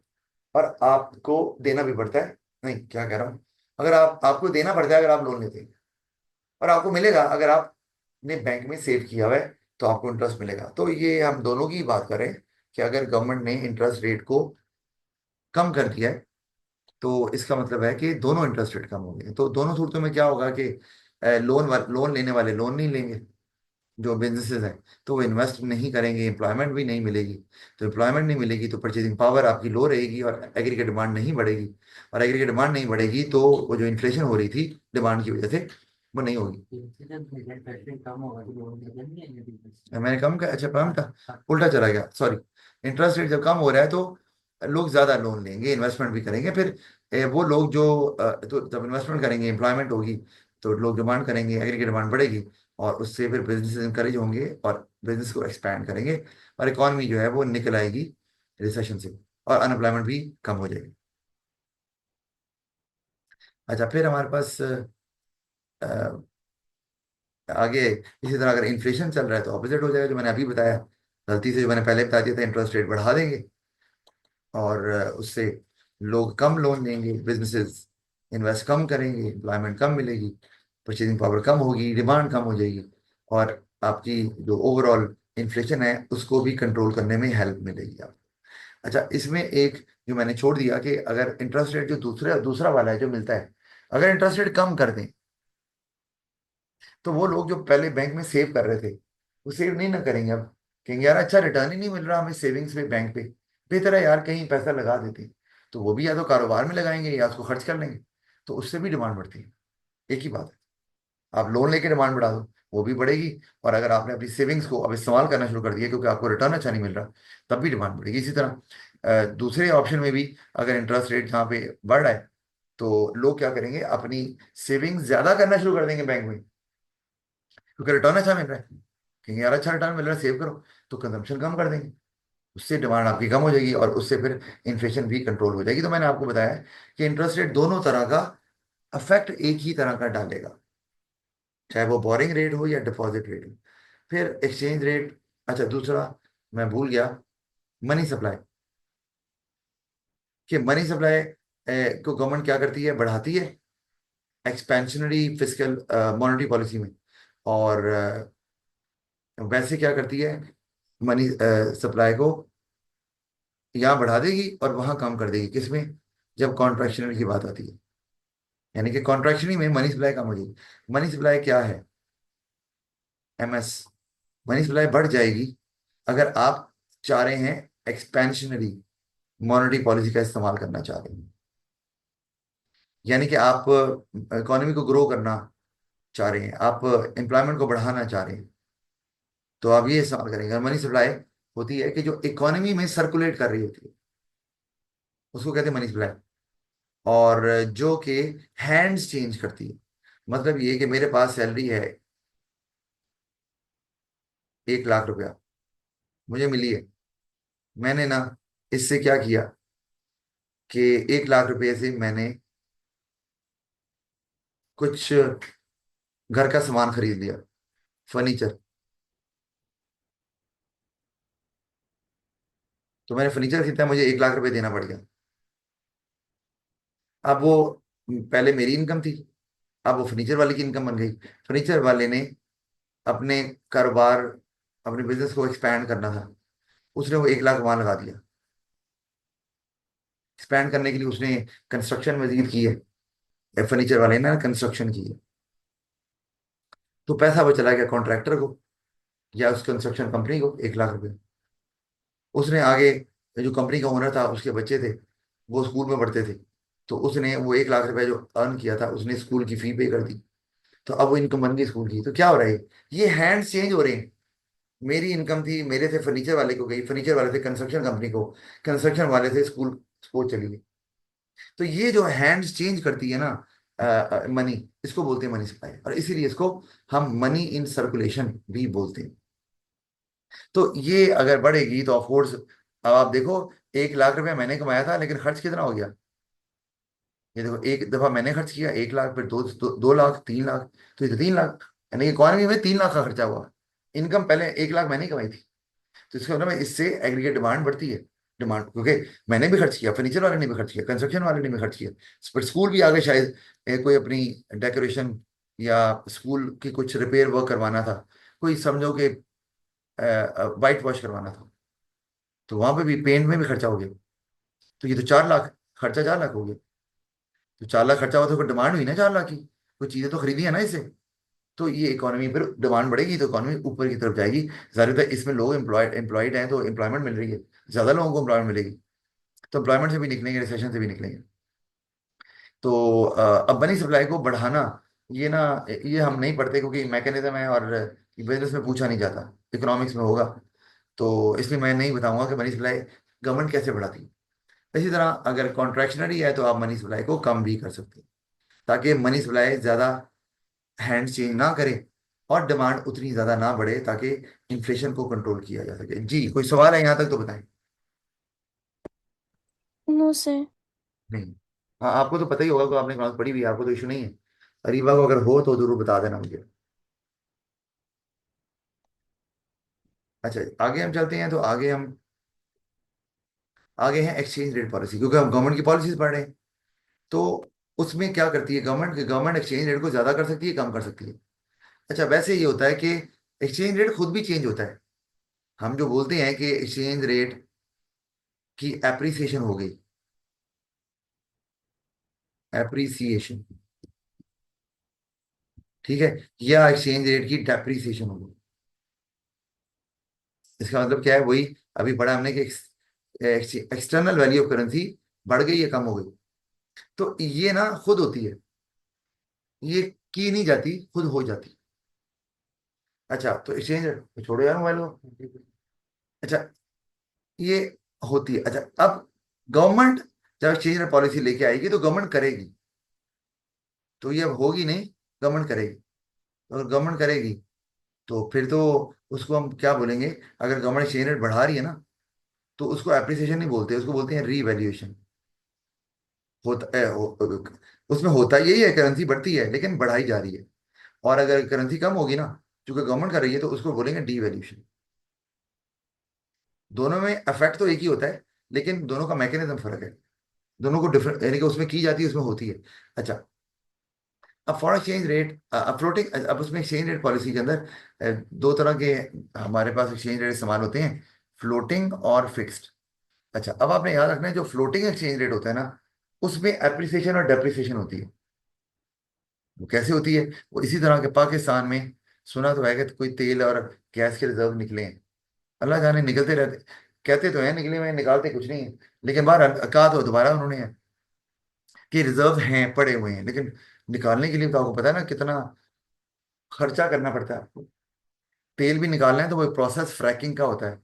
और आपको देना भी पड़ता है। नहीं, क्या कह रहा हूँ, अगर आप आपको देना पड़ता है अगर आप लोन लेते हैं, और आपको मिलेगा अगर आप ने बैंक में सेव किया हुआ है तो आपको इंटरेस्ट मिलेगा। तो ये हम दोनों की बात करें कि अगर गवर्नमेंट ने इंटरेस्ट रेट को कम कर दिया है तो इसका मतलब है कि दोनों इंटरेस्ट रेट कम हो गए। तो दोनों सूरतों में क्या होगा कि लोन लेने वाले लोन नहीं लेंगे, जो बिजनेसेस हैं, तो वो इन्वेस्ट नहीं करेंगे, एम्प्लॉयमेंट भी नहीं मिलेगी। तो एम्प्लॉयमेंट नहीं मिलेगी तो परचेजिंग पावर आपकी लो रहेगी और एग्रीगेट डिमांड नहीं बढ़ेगी। और एग्रीगेट डिमांड नहीं बढ़ेगी तो वो जो इन्फ्लेशन हो रही थी डिमांड की वजह से, वो नहीं होगी। मैंने कम किया, अच्छा कम था, उल्टा चला गया, सॉरी। इंटरेस्ट रेट जब कम हो रहा है तो लोग ज्यादा लोन लेंगे, इन्वेस्टमेंट भी करेंगे। फिर वो लोग जो तो जब इन्वेस्टमेंट करेंगे, एम्प्लॉयमेंट होगी, तो लोग डिमांड करेंगे, एग्रीगेट डिमांड बढ़ेगी, और उससे फिर बिजनेस इंकरेज होंगे और बिजनेस को एक्सपैंड करेंगे, और इकॉनमी जो है वो निकल आएगी रिसेशन से, और अनएम्प्लॉयमेंट भी कम हो जाएगी। अच्छा, फिर हमारे पास अ, आगे इसी तरह अगर इन्फ्लेशन चल रहा है तो ऑपोजिट हो जाएगा, जो मैंने अभी बताया। गलती से जो मैंने पहले बता दिया था, इंटरेस्ट रेट बढ़ा देंगे और उससे लोग कम लोन लेंगे, बिजनेसेस इन्वेस्ट कम करेंगे, एम्प्लॉयमेंट कम मिलेगी, परचेजिंग पावर कम होगी, डिमांड कम हो जाएगी, और आपकी जो ओवरऑल इन्फ्लेशन है उसको भी कंट्रोल करने में हेल्प मिलेगी आप। अच्छा, इसमें एक जो मैंने छोड़ दिया कि अगर इंटरेस्ट रेट जो दूसरा दूसरा वाला है जो मिलता है, अगर इंटरेस्ट रेट कम कर दें तो वो लोग जो पहले बैंक में सेव कर रहे थे वो सेव नहीं ना करेंगे। अब कहेंगे यार अच्छा रिटर्न ही नहीं मिल रहा हमें सेविंग्स पे, बैंक पे, बेहतर है यार कहीं पैसा लगा देते। तो वो भी या तो कारोबार में लगाएंगे या उसको खर्च कर लेंगे, तो उससे भी डिमांड बढ़ती है। एक ही बात है, आप लोन लेके डिमांड बढ़ा दो, वो भी बढ़ेगी। और अगर आपने अपनी सेविंग्स को अब इस्तेमाल करना शुरू कर दिया क्योंकि आपको रिटर्न अच्छा नहीं मिल रहा, तब भी डिमांड बढ़ेगी। इसी तरह दूसरे ऑप्शन में भी अगर इंटरेस्ट रेट जहाँ पे बढ़ रहा है तो लोग क्या करेंगे, अपनी सेविंग्स ज्यादा करना शुरू कर देंगे बैंक में, क्योंकि रिटर्न अच्छा मिल रहा है। कहेंगे यार अच्छा रिटर्न मिल रहा है, सेव करो, तो कंजम्पशन कम कर देंगे, उससे डिमांड आपकी कम हो जाएगी और उससे फिर इन्फ्लेशन भी कंट्रोल हो जाएगी। तो मैंने आपको बताया है कि इंटरेस्ट रेट दोनों तरह का अफेक्ट एक ही तरह का डालेगा, चाहे वो बोरिंग रेट हो या डिपॉजिट रेट हो। फिर एक्सचेंज रेट, अच्छा दूसरा मैं भूल गया, मनी सप्लाई। कि मनी सप्लाई को गवर्नमेंट क्या करती है, बढ़ाती है एक्सपेंशनरी फिजिकल मॉनेटरी पॉलिसी में, और वैसे क्या करती है, मनी सप्लाई को यहाँ बढ़ा देगी और वहां कम कर देगी, किसमें, जब कॉन्ट्रैक्शनल की बात आती है, यानी कि कॉन्ट्रैक्शनली में मनी सप्लाई कम हो जाएगी। मनी सप्लाई क्या है, एमएस, मनी सप्लाई बढ़ जाएगी अगर आप चाह रहे हैं एक्सपेंशनरी मॉनेटरी पॉलिसी का इस्तेमाल करना चाह रहे हैं, यानी कि आप इकोनॉमी को ग्रो करना चाह रहे हैं, आप एम्प्लॉयमेंट को बढ़ाना चाह रहे हैं, तो आप ये इस्तेमाल करेंगे। मनी सप्लाई होती है कि जो इकोनॉमी में सर्कुलेट कर रही होती है, उसको कहते हैं मनी सप्लाई। और जो कि हैंड्स चेंज करती है, मतलब ये कि मेरे पास सैलरी है 1 लाख रुपया, मुझे मिली है, मैंने ना इससे क्या किया कि 1 लाख रुपए से मैंने कुछ घर का सामान खरीद लिया, फर्नीचर। तो मैंने फर्नीचर खरीदा, मुझे 1 लाख रुपए देना पड़ गया। अब वो पहले मेरी इनकम थी, अब वो फर्नीचर वाले की इनकम बन गई। फर्नीचर वाले ने अपने कारोबार, अपने बिजनेस को एक्सपैंड करना था, उसने वो 1 लाख वहां लगा दिया। एक्सपैंड करने के लिए उसने कंस्ट्रक्शन मजीद की है, फर्नीचर वाले ने कंस्ट्रक्शन की है, तो पैसा वो चला गया कॉन्ट्रैक्टर को या उस कंस्ट्रक्शन कंपनी को, 1 लाख रुपए। उसने आगे, जो कंपनी का ओनर था उसके बच्चे थे, वो स्कूल में पढ़ते थे, तो उसने वो 1 लाख रुपए जो अर्न किया था उसने स्कूल की फी पे कर दी। तो अब वो इनकम बन गई स्कूल की। तो क्या हो रहा है, ये हैंड्स चेंज हो रहे हैं। मेरी इनकम थी, मेरे से फर्नीचर वाले को गई, फर्नीचर वाले से कंस्ट्रक्शन कंपनी को, कंस्ट्रक्शन वाले से स्कूल को चली गई। तो ये जो हैंड्स चेंज करती है ना मनी, इसको बोलते हैं मनी सप्लाई, और इसीलिए इसको हम मनी इन सर्कुलेशन भी बोलते हैं। तो ये अगर बढ़ेगी तो ऑफकोर्स, अब आप देखो, 1 लाख रुपया मैंने कमाया था लेकिन खर्च कितना हो गया। ये देखो, एक दफा मैंने खर्च किया 1 लाख, फिर 2 लाख, 3 लाख, तो ये तो 3 लाख, यानी इकोनॉमी में 3 लाख का खर्चा हुआ। इनकम पहले 1 लाख मैंने ही कमाई थी। तो इसका मतलब है इससे एग्रीगेट डिमांड बढ़ती है। डिमांड क्योंकि मैंने भी खर्च किया, फर्नीचर वाले ने भी खर्च किया, कंस्ट्रक्शन वाले ने भी खर्च किया, पर स्कूल भी आगे शायद कोई अपनी डेकोरेशन या स्कूल की कुछ रिपेयर वर्क करवाना था, कोई समझो कि वाइट वॉश करवाना था, तो वहां पे भी पेंट में भी खर्चा हो गया। तो ये तो 4 लाख, खर्चा 4 लाख हो गया। तो 4 लाख खर्चा हुआ तो फिर डिमांड हुई ना 4 लाख की, कुछ चीजें तो खरीदी है ना इससे। तो ये इकोनॉमी फिर डिमांड बढ़ेगी तो इकोनॉमी ऊपर की तरफ जाएगी। जाहिर है इसमें लोग एम्प्लॉयड हैं तो एम्प्लॉयमेंट मिल रही है, ज्यादा लोगों को एम्प्लॉयमेंट मिलेगी, तो एम्प्लॉयमेंट से भी निकलेंगे, रिसेशन से भी निकलेंगे। तो अब मनी सप्लाई को बढ़ाना, ये ना, ये हम नहीं पढ़ते क्योंकि मैकेनिज्म है और बिजनेस में पूछा नहीं जाता, इकोनॉमिक्स में होगा। तो इसलिए मैं नहीं बताऊंगा कि मनी सप्लाई गवर्नमेंट कैसे बढ़ाती है। इसी तरह अगर कॉन्ट्रैक्शनरी है तो आप मनी सप्लाई को कम भी कर सकते हैं, ताकि मनी सप्लाई ज़्यादा हैंड चेंज ना करे और डिमांड उतनी ज़्यादा ना बढ़े, ताकि इन्फ्लेशन को कंट्रोल किया जा सके। जी कोई सवाल है यहाँ तक तो बताएं। No sir. नहीं। हाँ आपको तो पता ही होगा, तो आपने क्लास पढ़ी हुई है, आपको तो इशू नहीं है। अरीबा को अगर हो तो जरूर बता देना मुझे। अच्छा आगे हम चलते हैं, तो आगे हैं एक्सचेंज रेट पॉलिसी, क्योंकि हम गवर्नमेंट की पॉलिसीज पढ़ रहे हैं। तो उसमें क्या करती है गवर्नमेंट, गवर्नमेंट एक्सचेंज रेट को ज्यादा कर सकती है, कम कर सकती है। अच्छा वैसे ये होता है कि एक्सचेंज रेट खुद भी चेंज होता है। हम जो बोलते हैं कि एक्सचेंज रेट की एप्रिसिएशन हो गई, एप्रिसिएशन, ठीक है, या एक्सचेंज रेट की डेप्रिसिएशन हो गई। इसका मतलब क्या है, वही अभी पढ़ा हमने कि एक्सटर्नल वैल्यू ऑफ करेंसी बढ़ गई या कम हो गई। तो ये ना खुद होती है, ये की नहीं जाती, खुद हो जाती। अच्छा तो एक्सचेंज रेट छोड़ो यार मोबाइल को। अच्छा ये होती है। अच्छा अब गवर्नमेंट जब एक्सचेंज रेट पॉलिसी लेके आएगी तो गवर्नमेंट करेगी, तो ये अब होगी नहीं, गवर्नमेंट करेगी। तो अगर गवर्नमेंट करेगी तो फिर तो उसको हम क्या बोलेंगे, अगर गवर्नमेंट एक्सचेंज रेट बढ़ा रही है ना, तो उसको एप्रिसिएशन नहीं बोलते, उसको बोलते हैं रीवैल्यूएशन। होता उसमें होता यही है, करेंसी बढ़ती है लेकिन बढ़ाई जा रही है। और अगर करेंसी कम होगी ना, चूंकि गवर्नमेंट कर रही है, तो उसको बोलेंगे डीवैल्यूएशन। दोनों में इफेक्ट तो एक ही होता है, लेकिन दोनों का मैकेनिज्म फर्क है। दोनों को डिफरेंट, यानी कि उसमें की जाती है, उसमें होती है। अच्छा अब फॉरेन एक्सचेंज रेट, अब फ्लोटिंग, अब उसमें एक्सचेंज रेट पॉलिसी के अंदर दो तरह के हमारे पास एक्सचेंज रेट इस्तेमाल होते हैं, फ्लोटिंग और फिक्स्ड। अच्छा अब आपने याद रखना है, जो फ्लोटिंग एक्सचेंज रेट होता है ना, उसमें एप्रिसिएशन और डेप्रिसिएशन होती है। वो कैसे होती है, वो इसी तरह के पाकिस्तान में सुना तो है कि कोई तेल और गैस के रिजर्व निकले हैं, अल्लाह जाने निकलते रहते, कहते तो हैं निकले हुए हैं, निकालते कुछ नहीं है। लेकिन बाहर कहा तो दोबारा उन्होंने है कि रिजर्व हैं पड़े हुए हैं, लेकिन निकालने के लिए तो आपको पता है ना कितना खर्चा करना पड़ता है आपको। तेल भी निकालना है तो वो प्रोसेस फ्रैकिंग का होता है,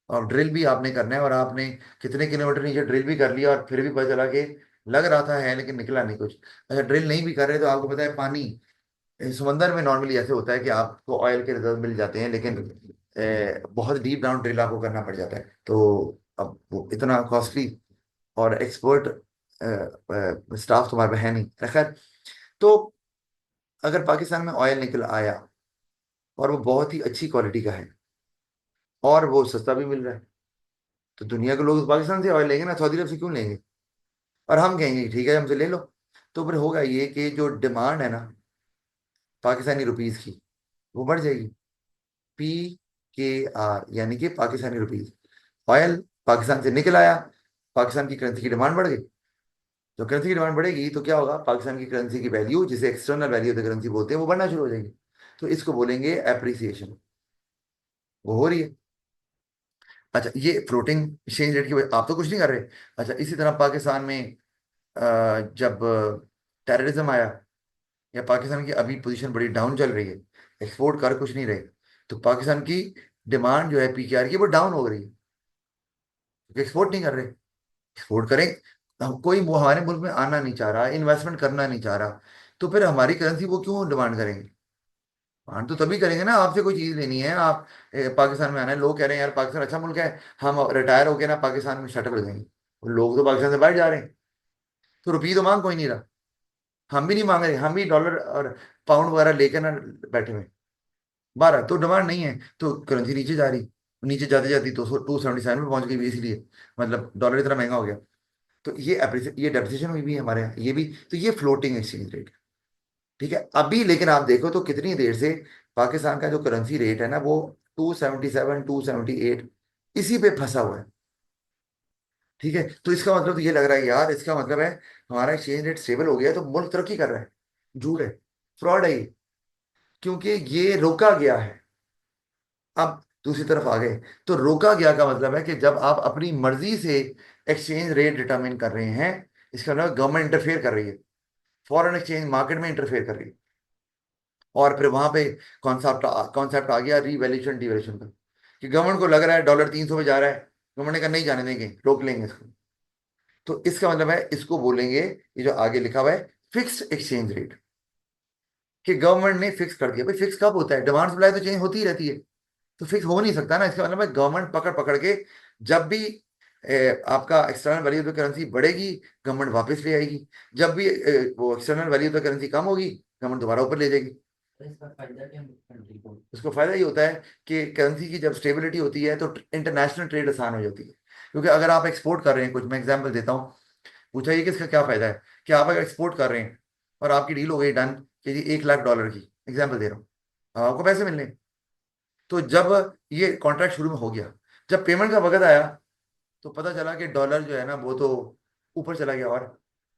और ड्रिल भी आपने करना है, और आपने कितने किलोमीटर नीचे ड्रिल भी कर लिया और फिर भी पता चला कि लग रहा था है लेकिन निकला नहीं कुछ। अच्छा ड्रिल नहीं भी कर रहे तो आपको पता है पानी, समंदर में नॉर्मली ऐसे होता है कि आपको ऑयल के रिजर्व मिल जाते हैं, लेकिन बहुत डीप डाउन ड्रिल आपको करना पड़ जाता है। तो अब वो इतना कॉस्टली और एक्सपर्ट स्टाफ तुम्हारे पे है नहीं, खैर। तो अगर पाकिस्तान में ऑयल निकल आया और वो बहुत ही अच्छी क्वालिटी का है और वो सस्ता भी मिल रहा है, तो दुनिया के लोग तो पाकिस्तान से ऑयल लेंगे ना, सऊदी अरब से क्यों लेंगे। और हम कहेंगे ठीक है हमसे ले लो। तो फिर होगा ये कि जो डिमांड है ना पाकिस्तानी रुपीस की, वो बढ़ जाएगी। PKR यानी कि पाकिस्तानी रुपीस, ऑयल पाकिस्तान से निकल आया, पाकिस्तान की करेंसी की डिमांड बढ़ गई। तो करेंसी की डिमांड बढ़ेगी तो क्या होगा, पाकिस्तान की करेंसी की वैल्यू, जिसे external value of the currency बोलते हैं, वो बढ़ना शुरू हो जाएगी। तो इसको बोलेंगे एप्रिसिएशन, वो हो रही है। अच्छा ये फ्लोटिंग एक्सचेंज रेट की वजह, आप तो कुछ नहीं कर रहे। अच्छा इसी तरह पाकिस्तान में जब टेररिज्म आया, या पाकिस्तान की अभी पोजीशन बड़ी डाउन चल रही है, एक्सपोर्ट कर कुछ नहीं रहे, तो पाकिस्तान की डिमांड जो है PKR की वो डाउन हो रही है, क्योंकि एक्सपोर्ट नहीं कर रहे। एक्सपोर्ट करें, हम कोई वो हमारे मुल्क में आना नहीं चाह रहा, इन्वेस्टमेंट करना नहीं चाह रहा, तो फिर हमारी करेंसी वो क्यों डिमांड करेंगे। डिमांड तो तभी करेंगे ना, आपसे कोई चीज़ लेनी है, आप पाकिस्तान में आना है, लोग कह रहे हैं यार पाकिस्तान अच्छा मुल्क है, हम रिटायर होके ना पाकिस्तान में सेटल हो जाएंगे। लोग तो पाकिस्तान से बाहर जा रहे हैं, तो रुपये तो मांग कोई नहीं रहा। हम भी नहीं मांग रहे, हम भी डॉलर और पाउंड वगैरह लेकर ना बैठे हुए, 12 तो डिमांड नहीं है, तो करेंसी नीचे जा रही, नीचे जाते जाती 277 में पहुंच गई, इसलिए मतलब डॉलर इतना महंगा हो गया। तो ये डेप्रिसिएशन हुई भी है हमारे यहाँ, ये भी, तो ये फ्लोटिंग एक्सचेंज रेट, ठीक है अभी, लेकिन आप देखो तो कितनी देर से पाकिस्तान का जो करेंसी रेट है ना वो 277 278 इसी पे फंसा हुआ है। ठीक है, तो इसका मतलब तो ये लग रहा है यार, इसका मतलब है हमारा एक्सचेंज रेट स्टेबल हो गया है तो मुल्क तरक्की कर रहा है। झूठ है, फ्रॉड है ये, क्योंकि ये रोका गया है। अब दूसरी तरफ आ गए, तो रोका गया का मतलब है कि जब आप अपनी मर्जी से एक्सचेंज रेट डिटरमिन कर रहे हैं, इसका मतलब गवर्नमेंट इंटरफेयर कर रही है, फॉरेन एक्सचेंज मार्केट में इंटरफेयर कर रही है। और फिर वहां पे कॉन्सेप्ट आ गया रीवैल्यूएशन डिवैल्यूएशन का, कि गवर्नमेंट को लग रहा है डॉलर 300 पे जा रहा है, गवर्नमेंट ने कहा नहीं जाने देंगे, रोक लेंगे इसको। तो इसका मतलब है, इसको बोलेंगे, ये जो आगे लिखा हुआ है फिक्स्ड एक्सचेंज रेट, कि गवर्नमेंट ने फिक्स कर दिया। भाई फिक्स कब होता है, डिमांड सप्लाई तो चेंज होती ही रहती है, तो फिक्स हो नहीं सकता ना। इसका मतलब है गवर्नमेंट पकड़ पकड़ के जब भी आपका external value of the currency बढ़ेगी, गवर्नमेंट वापस ले आएगी। जब भी वो external value of the currency कम होगी, गवर्नमेंट दोबारा ऊपर ले जाएगी। तो इसका फायदा क्या है कंट्री को? उसको फायदा ये होता है कि करेंसी की जब स्टेबिलिटी होती है तो इंटरनेशनल ट्रेड आसान हो जाती है। क्योंकि अगर आप एक्सपोर्ट कर रहे हैं कुछ, मैं एग्जांपल देता हूँ, पूछा ये कि इसका क्या फायदा है, कि आप अगर एक्सपोर्ट कर रहे हैं और आपकी डील हो गई डन, कि जी 1 लाख डॉलर की, एग्जाम्पल दे रहा हूँ, अब आपको पैसे मिलने, तो जब ये कॉन्ट्रैक्ट शुरू में हो गया, जब पेमेंट का वक्त आया, तो पता चला कि डॉलर जो है ना वो तो ऊपर चला गया, और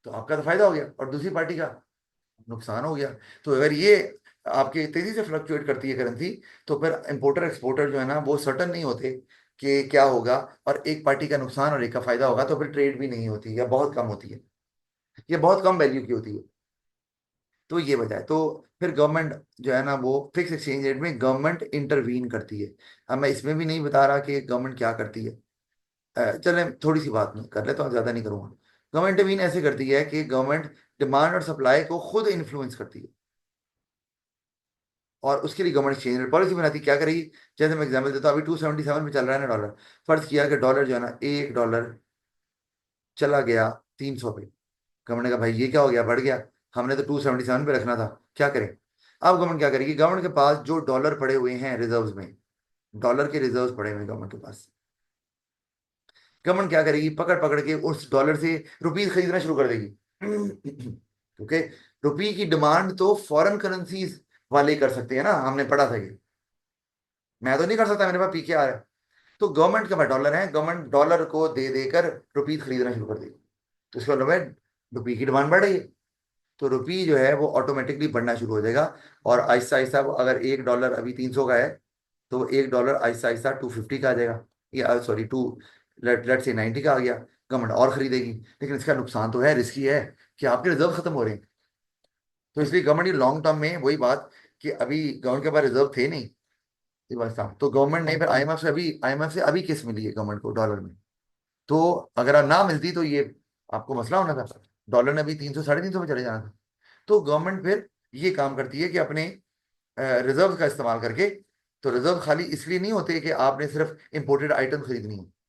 तो आपका तो फायदा हो गया और दूसरी पार्टी का नुकसान हो गया। तो अगर ये आपके तेजी से फ्लक्चुएट करती है करेंसी, तो फिर इंपोर्टर एक्सपोर्टर जो है ना वो सर्टन नहीं होते कि क्या होगा, और एक पार्टी का नुकसान और एक का फायदा होगा, तो फिर ट्रेड भी नहीं होती या बहुत कम होती है, ये बहुत कम वैल्यू की होती है। तो ये वजह है। तो फिर गवर्नमेंट जो है ना वो फिक्स एक्सचेंज रेट में गवर्नमेंट इंटरवीन करती है। अब मैं इसमें भी नहीं बता रहा कि गवर्नमेंट क्या करती है, चले थोड़ी सी बात नहीं कर ले तो ज्यादा नहीं करूंगा। गवर्नमेंट इंटरवीन ऐसे करती है कि गवर्नमेंट डिमांड और सप्लाई को खुद इन्फ्लुएंस करती है, और उसके लिए गवर्नमेंट एक्सचेंज रेट पॉलिसी बनाती है। क्या करेगी, जैसे मैं एग्जाम्पल देता हूँ, अभी 277 में चल रहा है ना डॉलर, फर्ज किया कि डॉलर जो है ना 1 डॉलर चला गया 300 पे, गवर्नमेंट ने कहा भाई ये क्या हो गया, बढ़ गया, हमने तो 277 पे रखना था, क्या करें। अब गवर्नमेंट क्या करेगी, गवर्नमेंट के पास जो डॉलर पड़े हुए हैं रिजर्व्स में, डॉलर के रिजर्व्स पड़े हुए हैं गवर्नमेंट के पास, गवर्नमेंट क्या करेगी, पकड़ पकड़ के उस डॉलर से रुपीज खरीदना शुरू कर देगी। क्योंकि रुपये की डिमांड तो फॉरेन करेंसीज वाले कर सकते हैं ना, हमने पढ़ा था ये, मैं तो नहीं कर सकता, मेरे पास पीके आ रहा है। तो गवर्नमेंट के पास डॉलर है, गवर्नमेंट डॉलर को दे देकर रुपीज खरीदना शुरू कर देगी। तो इसका मतलब है रुपये की डिमांड बढ़ रही है, तो रुपये जो है वो ऑटोमेटिकली बढ़ना शुरू हो जाएगा। और आहिस्ता आहिस्ता अगर 1 डॉलर अभी 300 का है, तो 1 डॉलर आहिस्ता आहिस्ता 250 का आ जाएगा, या सॉरी टू लेट से 90 का आ गया। गवर्नमेंट और खरीदेगी, लेकिन इसका नुकसान तो है, रिस्की है, कि आपके रिजर्व खत्म हो रहे हैं। तो इसलिए गवर्नमेंट ये लॉन्ग टर्म में वही बात, कि अभी गवर्नमेंट के पास रिजर्व थे नहीं, ये बात था, तो गवर्नमेंट ने फिर आईएमएफ से अभी किस मिली है गवर्नमेंट को डॉलर में। तो अगर ना मिलती तो ये आपको मसला होना था, डॉलर ने अभी 300 350 में चले जाना था। तो गवर्नमेंट फिर ये काम करती है कि अपने रिजर्व का इस्तेमाल करके, तो रिजर्व खाली इसलिए नहीं होते कि आपने सिर्फ इंपोर्टेड आइटम खरीदनी है,